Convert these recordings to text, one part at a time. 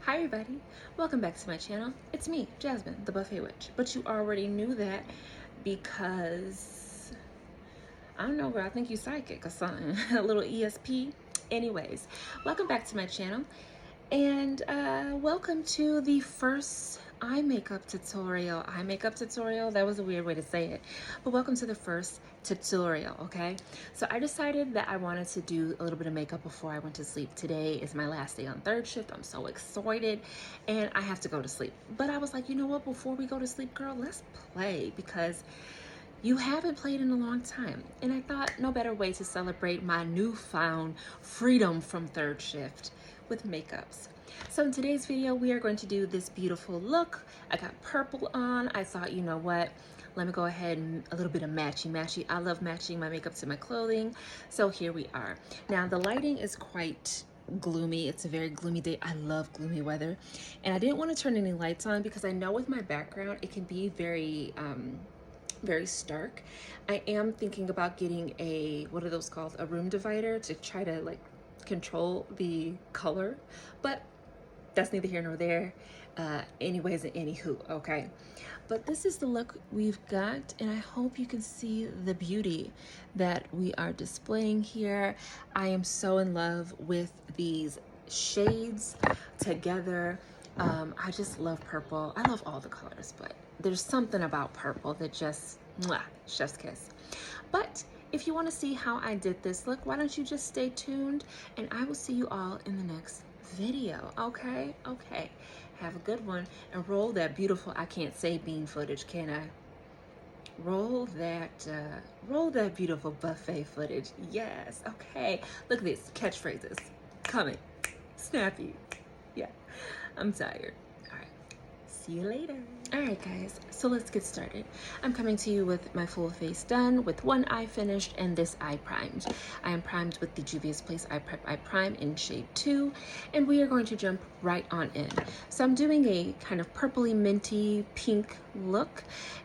Hi everybody, welcome back to my channel. It's me, Jasmine, the Buffet Witch. But you already knew that because, I don't know, girl, I think you psychic or something, a little ESP. Anyways, welcome back to my channel and welcome to the first eye makeup tutorial. That was a weird way to say it, but welcome to the first tutorial. Okay, so I decided that I wanted to do a little bit of makeup before I went to sleep. Today is my last day on third shift. I'm so excited and I have to go to sleep, but I was like, you know what, before we go to sleep, girl, let's play, because you haven't played in a long time, and I thought no better way to celebrate my newfound freedom from third shift with makeups. So in today's video, we are going to do this beautiful look. I got purple on. I thought, you know what, let me go ahead and a little bit of matchy. I love matching my makeup to my clothing. So here we are. Now the lighting is quite gloomy. It's a very gloomy day. I love gloomy weather, and I didn't want to turn any lights on because I know with my background it can be very stark. I am thinking about getting a, what are those called, a room divider, to try to like control the color, but that's neither here nor there. Anyways and anywho, okay, but this is the look we've got, and I hope you can see the beauty that we are displaying here. I am so in love with these shades together. I just love purple. I love all the colors, but there's something about purple that just, mwah, chef's kiss. But if you want to see how I did this look, why don't you just stay tuned, and I will see you all in the next video. Okay, have a good one, and roll that beautiful, I can't say bean footage, can I? Roll that beautiful buffet footage. Yes. Okay, look at this, catchphrases coming, snappy. Yeah, I'm tired. All right, see you later. All right guys, so let's get started. I'm coming to you with my full face done, with one eye finished and this eye primed. I am primed with the Juvias Place Eye Prep Eye Prime in shade 2, and we are going to jump right on in. So I'm doing a kind of purpley minty pink look,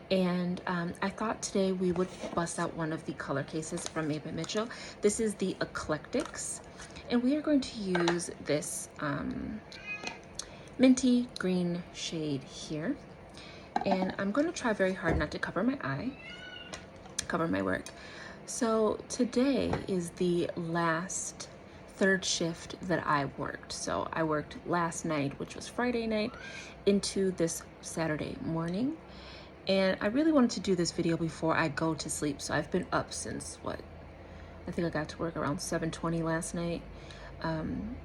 and I thought today we would bust out one of the color cases from Maybelline Mitchell. This is the Eclectics, and we are going to use this minty green shade here. And I'm going to try very hard not to cover my eye, cover my work. So today is the last third shift that I worked. So I worked last night, which was Friday night, into this Saturday morning. And I really wanted to do this video before I go to sleep. So I've been up since what? I think I got to work around 7:20 last night.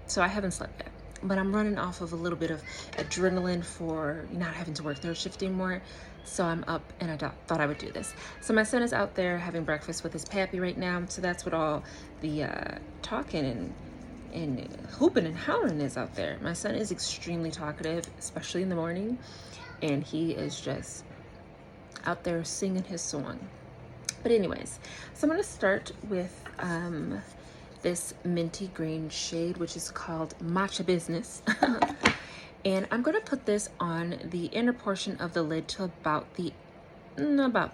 So I haven't slept yet. But I'm running off of a little bit of adrenaline for not having to work third shift anymore. So I'm up, and I thought I would do this. So my son is out there having breakfast with his pappy right now. So that's what all the talking and hooping and howling is out there. My son is extremely talkative, especially in the morning. And he is just out there singing his song. But anyways, so I'm going to start with this minty green shade, which is called Matcha Business. And I'm going to put this on the inner portion of the lid to about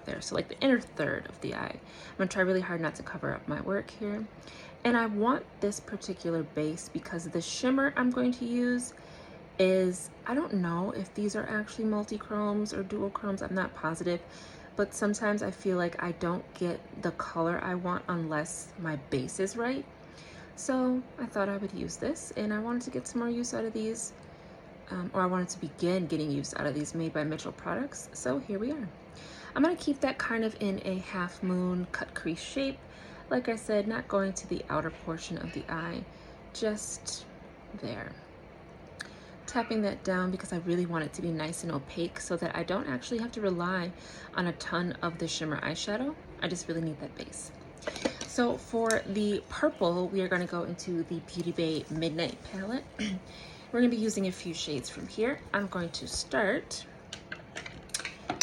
there, so like the inner third of the eye. I'm going to try really hard not to cover up my work here. And I want this particular base because the shimmer I'm going to use is, I don't know if these are actually multi-chromes or dual chromes, I'm not positive, but sometimes I feel like I don't get the color I want unless my base is right. So I thought I would use this, and I wanted to get some more use out of these, or I wanted to begin getting use out of these Made by Mitchell products. So here we are. I'm going to keep that kind of in a half moon cut crease shape. Like I said, not going to the outer portion of the eye, just there. Tapping that down because I really want it to be nice and opaque so that I don't actually have to rely on a ton of the shimmer eyeshadow. I just really need that base. So for the purple, we are going to go into the Beauty Bay Midnight palette. We're going to be using a few shades from here. I'm going to start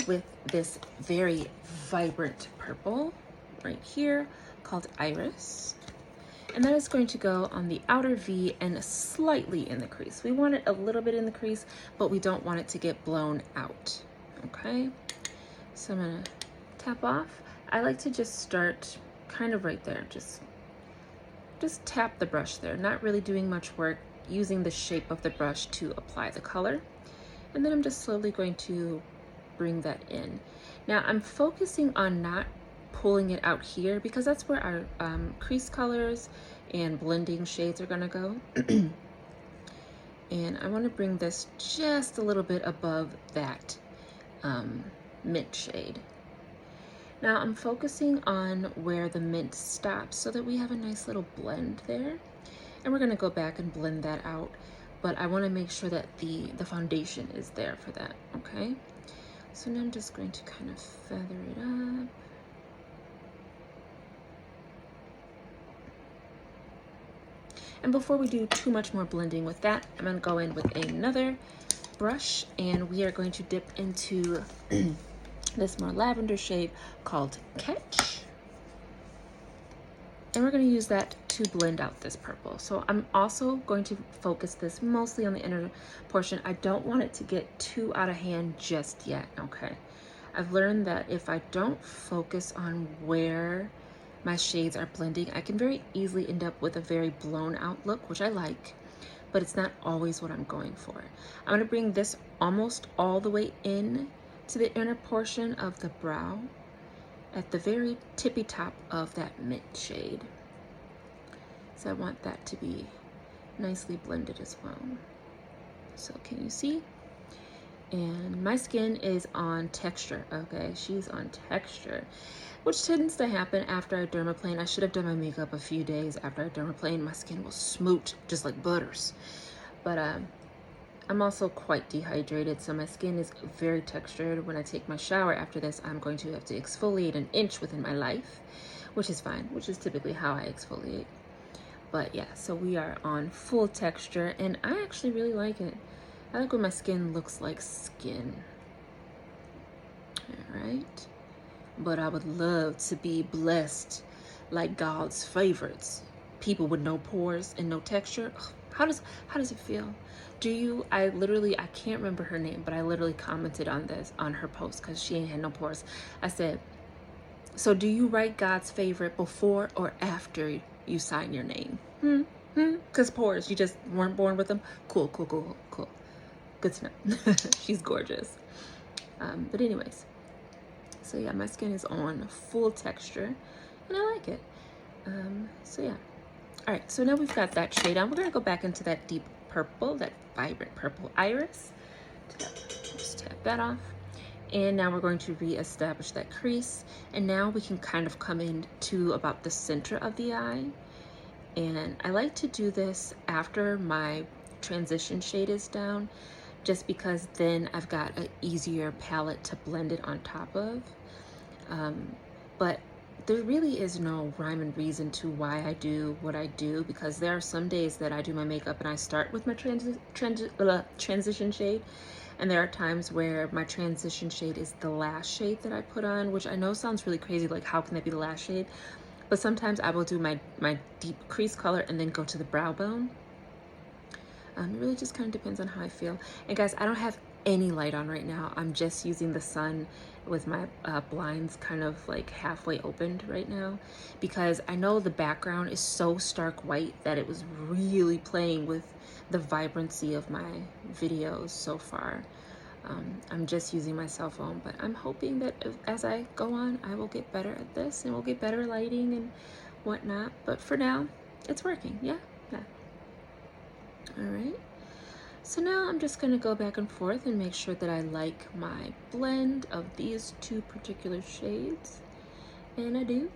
with this very vibrant purple right here called Iris. And that is going to go on the outer V and slightly in the crease. We want it a little bit in the crease, but we don't want it to get blown out. Okay, so I'm gonna tap off. I like to just start kind of right there. Just tap the brush there, not really doing much work, using the shape of the brush to apply the color. And then I'm just slowly going to bring that in. Now I'm focusing on not pulling it out here because that's where our crease colors and blending shades are gonna go. And I want to bring this just a little bit above that mint shade. Now I'm focusing on where the mint stops so that we have a nice little blend there. And we're going to go back and blend that out. But I want to make sure that the foundation is there for that, okay? So now I'm just going to kind of feather it up. And before we do too much more blending with that, I'm going to go in with another brush and we are going to dip into this more lavender shade called Catch. And we're going to use that to blend out this purple. So I'm also going to focus this mostly on the inner portion. I don't want it to get too out of hand just yet, okay? I've learned that if I don't focus on where my shades are blending, I can very easily end up with a very blown out look, which I like, but it's not always what I'm going for. I'm going to bring this almost all the way in to the inner portion of the brow at the very tippy top of that mint shade. So I want that to be nicely blended as well. So can you see? And my skin is on texture, okay? She's on texture, which tends to happen after I dermaplane. I should have done my makeup a few days after I dermaplane. My skin will smooch just like butters. But I'm also quite dehydrated, so my skin is very textured. When I take my shower after this, I'm going to have to exfoliate an inch within my life, which is fine, which is typically how I exfoliate. But yeah, so we are on full texture, and I actually really like it. I like when my skin looks like skin. All right. But I would love to be blessed like God's favorites. People with no pores and no texture. Ugh, how does it feel? Do you, I can't remember her name, but I literally commented on this, on her post, because she ain't had no pores. I said, so do you write God's favorite before or after you sign your name? Because pores, you just weren't born with them? Cool. Good to know. She's gorgeous. But anyways, so yeah, my skin is on full texture and I like it. So yeah. All right, so now we've got that shade on. We're gonna go back into that deep purple, that vibrant purple iris. Just tap that off. And now we're going to re-establish that crease. And now we can kind of come into about the center of the eye. And I like to do this after my transition shade is down, just because then I've got an easier palette to blend it on top of. But there really is no rhyme and reason to why I do what I do, because there are some days that I do my makeup and I start with my transition shade, and there are times where my transition shade is the last shade that I put on, which I know sounds really crazy, like how can that be the last shade? But sometimes I will do my deep crease color and then go to the brow bone. It really just kind of depends on how I feel. And guys, I don't have any light on right now. I'm just using the sun with my blinds kind of like halfway opened right now, because I know the background is so stark white that it was really playing with the vibrancy of my videos so far. I'm just using my cell phone, but I'm hoping that as I go on, I will get better at this and we'll get better lighting and whatnot. But for now, it's working. Yeah. All right. So now I'm just going to go back and forth and make sure that I like my blend of these two particular shades. And I do.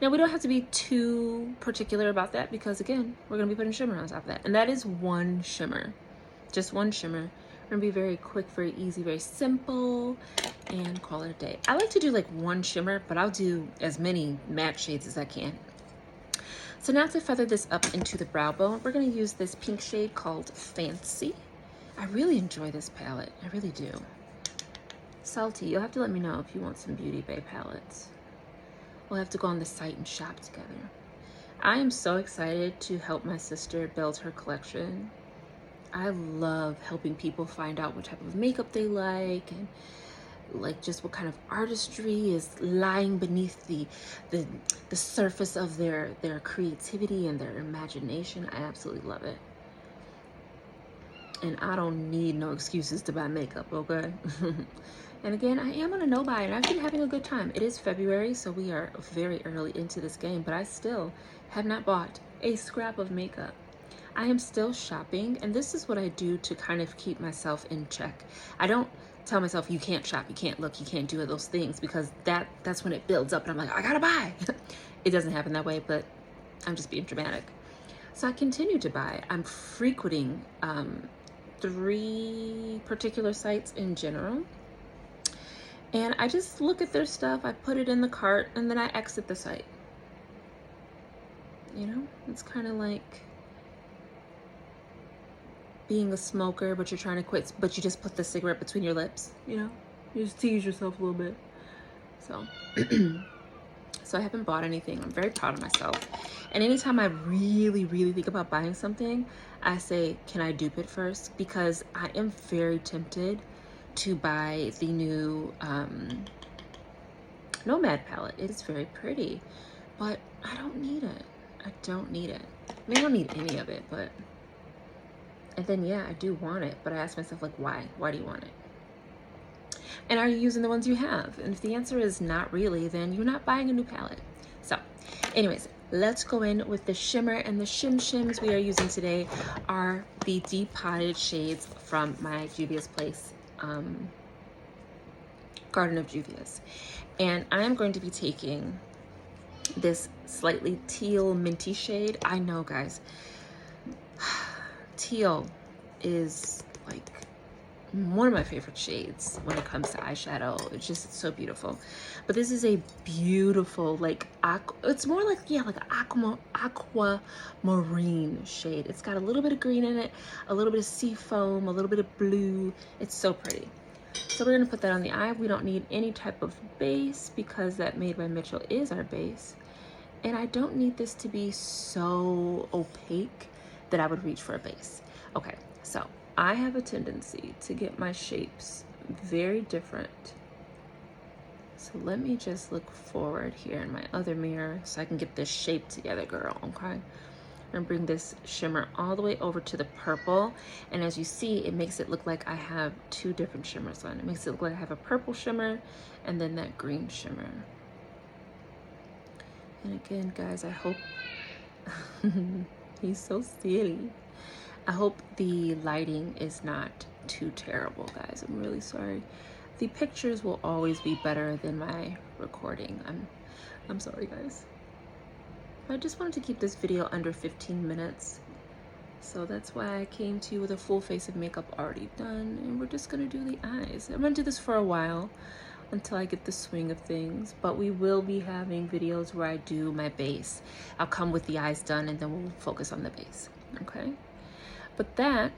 Now we don't have to be too particular about that, because again, we're going to be putting shimmer on top of that. And that is one shimmer. Just one shimmer. We're going to be very quick, very easy, very simple, and call it a day. I like to do like one shimmer, but I'll do as many matte shades as I can. So now to feather this up into the brow bone, we're going to use this pink shade called Fancy. I really enjoy this palette. I really do. Salty, you'll have to let me know if you want some Beauty Bay palettes. We'll have to go on the site and shop together. I am so excited to help my sister build her collection. I love helping people find out what type of makeup they like, and like just what kind of artistry is lying beneath the surface of their creativity and their imagination. I absolutely love it. and I don't need no excuses to buy makeup, okay? And again, I am on a no-buy, and I've been having a good time. It is February, so we are very early into this game, but I still have not bought a scrap of makeup. I am still shopping, and this is what I do to kind of keep myself in check. I don't tell myself, you can't shop, you can't look, you can't do those things, because that's when it builds up, and I'm like, I gotta buy. It doesn't happen that way, but I'm just being dramatic. So I continue to buy. I'm frequenting 3 particular sites in general. And I just look at their stuff, I put it in the cart, and then I exit the site. You know, it's kind of like being a smoker, but you're trying to quit, but you just put the cigarette between your lips, you know? You just tease yourself a little bit. So, so I haven't bought anything. I'm very proud of myself. And anytime I really think about buying something, I say, can I dupe it first? Because I am very tempted to buy the new Nomad palette. It is very pretty, but I don't need it. I don't need it. I mean, I don't need any of it, but... And then, yeah, I do want it, but I ask myself, like, why? Why do you want it? And are you using the ones you have? And if the answer is not really, then you're not buying a new palette. So, anyways, let's go in with the shimmer. And the shims we are using today are the deep potted shades from my Juvias Place Garden of Juvias. And I'm going to be taking this slightly teal minty shade. I know, guys. Teal is like one of my favorite shades when it comes to eyeshadow. It's just so beautiful. But this is a beautiful, like, it's more like, yeah, like aquamarine shade. It's got a little bit of green in it, a little bit of sea foam, a little bit of blue. It's so pretty. So we're gonna put that on the eye. We don't need any type of base because that Made by Mitchell is our base. And I don't need this to be so opaque that I would reach for a base. Okay, so I have a tendency to get my shapes very different. So let me just look forward here in my other mirror so I can get this shape together, girl, okay? I'm gonna bring this shimmer all the way over to the purple. And as you see, it makes it look like I have 2 different shimmers on. It makes it look like I have a purple shimmer and then that green shimmer. And again, guys, I hope... He's so silly. I hope the lighting is not too terrible, guys. I'm really sorry. The pictures will always be better than my recording. I'm sorry, guys. I just wanted to keep this video under 15 minutes. So that's why I came to you with a full face of makeup already done. And we're just gonna do the eyes. I'm gonna do this for a while until I get the swing of things, but we will be having videos where I do my base. I'll come with the eyes done and then we'll focus on the base, okay? But that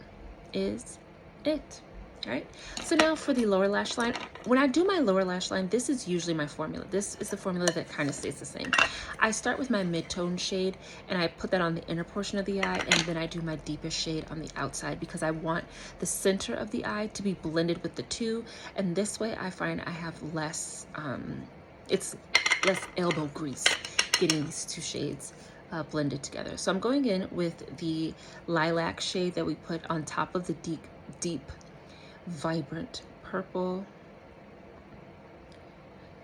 is it, all right? So now for the lower lash line. When I do my lower lash line, this is usually my formula. This is the formula that kind of stays the same. I start with my mid-tone shade and I put that on the inner portion of the eye, and then I do my deepest shade on the outside because I want the center of the eye to be blended with the 2. And this way I find I have less, it's less elbow grease getting these 2 shades blended together. So I'm going in with the lilac shade that we put on top of the deep, vibrant purple.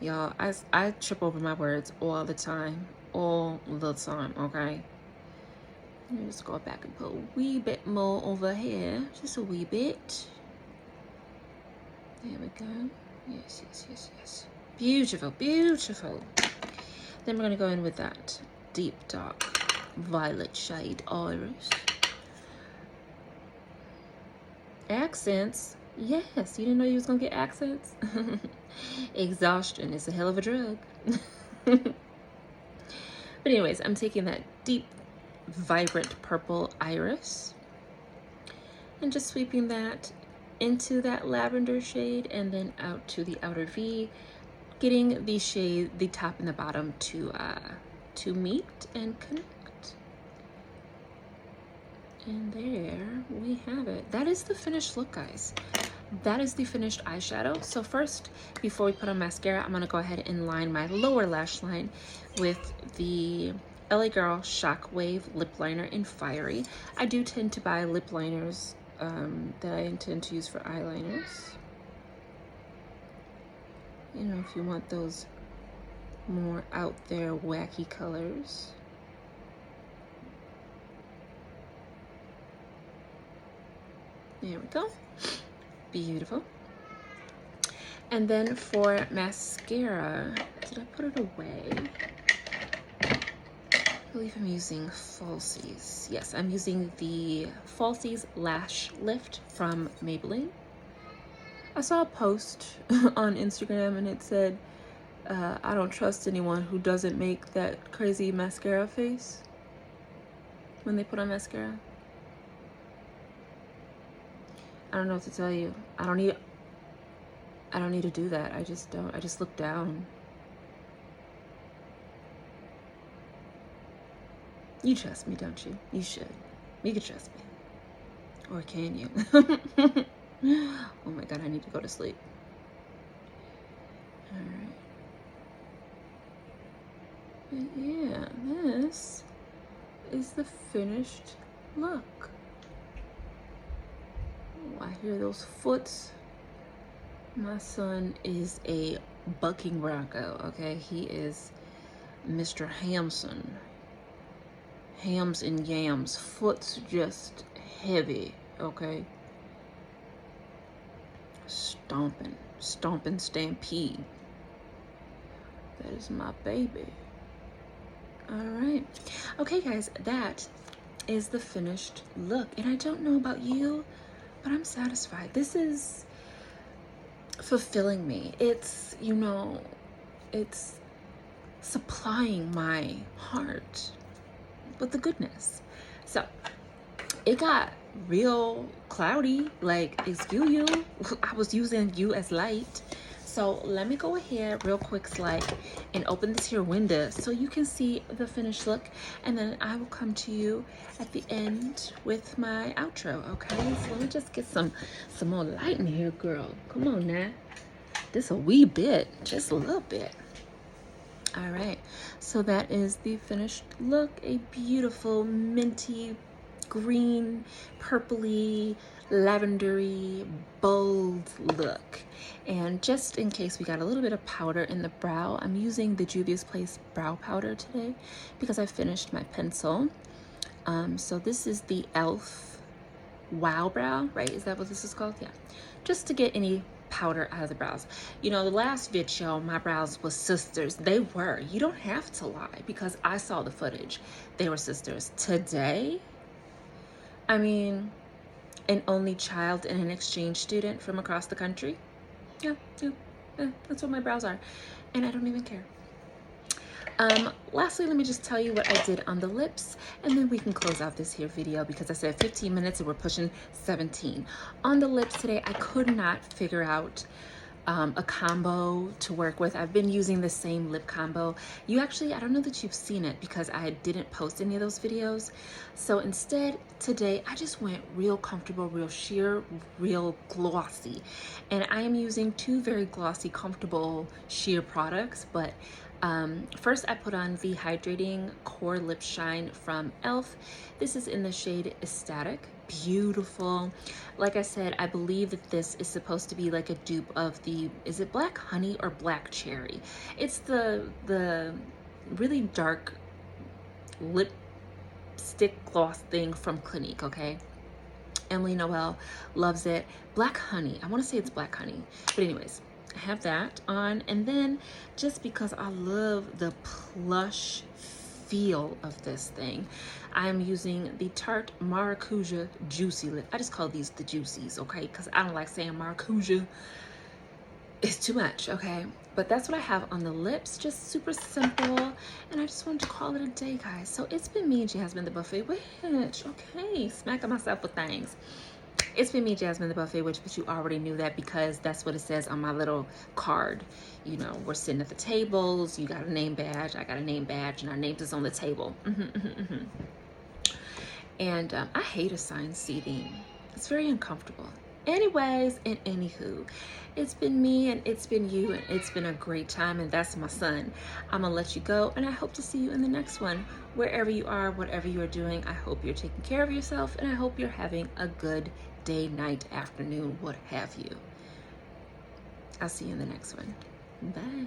Y'all, I trip over my words all the time, okay? Let me just go back and put a wee bit more over here, just a wee bit. There we go. Yes. Beautiful, beautiful. Then we're gonna go in with that deep, dark violet shade iris. Accents. Yes, you didn't know you was gonna get accents? Exhaustion is a hell of a drug. But anyways, I'm taking that deep, vibrant purple iris and just sweeping that into that lavender shade and then out to the outer V, getting the shade, the top and the bottom to meet and connect. And there we have it. That is the finished look, guys. That is the finished eyeshadow. So first, before we put on mascara, I'm gonna go ahead and line my lower lash line with the LA Girl Shockwave lip liner in Fiery. I do tend to buy lip liners that I intend to use for eyeliners. You know, if you want those more out there wacky colors. There we go. Beautiful. And then for mascara, did I put it away? I believe I'm using Falsies. Yes, I'm using the Falsies Lash Lift from Maybelline. I saw a post on Instagram and it said, I don't trust anyone who doesn't make that crazy mascara face when they put on mascara. I don't know what to tell you. I don't need to do that. I just don't. I just look down. You trust me, don't you? You should. You can trust me. Or can you? Oh my God, I need to go to sleep. All right. But yeah, this is the finished look. Oh, I hear those foots. My son is a bucking bronco, okay? He is Mr. Hamson. Hams and yams. Foot's just heavy, okay? Stomping. Stomping stampede. That is my baby. All right. Okay, guys, that is the finished look. And I don't know about you, but I'm satisfied. This is fulfilling me. It's, you know, it's supplying my heart with the goodness. So it got real cloudy, like, excuse you, I was using you as light. So let me go ahead real quick, slide, and open this here window so you can see the finished look, and then I will come to you at the end with my outro. Okay, so let me just get some more light in here, girl. Come on now, just a wee bit, just a little bit. All right, so that is the finished look. A beautiful minty green, purpley, lavendery, bold look. And just in case we got a little bit of powder in the brow, I'm using the Juvias Place brow powder today because I finished my pencil. So this is the e.l.f. Wow Brow, right? Is that what this is called? Yeah. Just to get any powder out of the brows. You know, the last video, my brows was sisters. They were. You don't have to lie because I saw the footage. They were sisters. Today, I mean, an only child and an exchange student from across the country. Yeah, that's what my brows are. And I don't even care. Lastly, let me just tell you what I did on the lips, and then we can close out this here video because I said 15 minutes and we're pushing 17. On the lips today, I could not figure out a combo to work with. I've been using the same lip combo. You actually, I don't know that you've seen it because I didn't post any of those videos. So instead, today, I just went real comfortable, real sheer, real glossy. And I am using two very glossy, comfortable sheer products, but first I put on the Hydrating Core Lip Shine from e.l.f. This is in the shade Ecstatic. Beautiful. Like I said, I believe that this is supposed to be like a dupe of the, is it Black Honey or Black Cherry? It's the really dark lipstick gloss thing from Clinique, okay? Emily Noel loves it. Black Honey. I want to say it's Black Honey. But anyways, I have that on, and then just because I love the plush feel of this thing, I am using the Tarte Maracuja Juicy Lip. I just call these the Juicies, okay? Because I don't like saying Maracuja. It's too much, okay? But that's what I have on the lips, just super simple, and I just wanted to call it a day, guys. So it's been me, Jasmine the Buffet Witch. Okay, smacking myself with things. It's been me, Jasmine the Buffet Witch, but you already knew that because that's what it says on my little card. You know, we're sitting at the tables, you got a name badge, I got a name badge, and our names is on the table. And I hate assigned seating. It's very uncomfortable. Anyways, and anywho, it's been me and it's been you, and it's been a great time, and that's my son. I'm gonna let you go, and I hope to see you in the next one. Wherever you are, whatever you are doing, I hope you're taking care of yourself, and I hope you're having a good day, night, afternoon, what have you. I'll see you in the next one. Bye.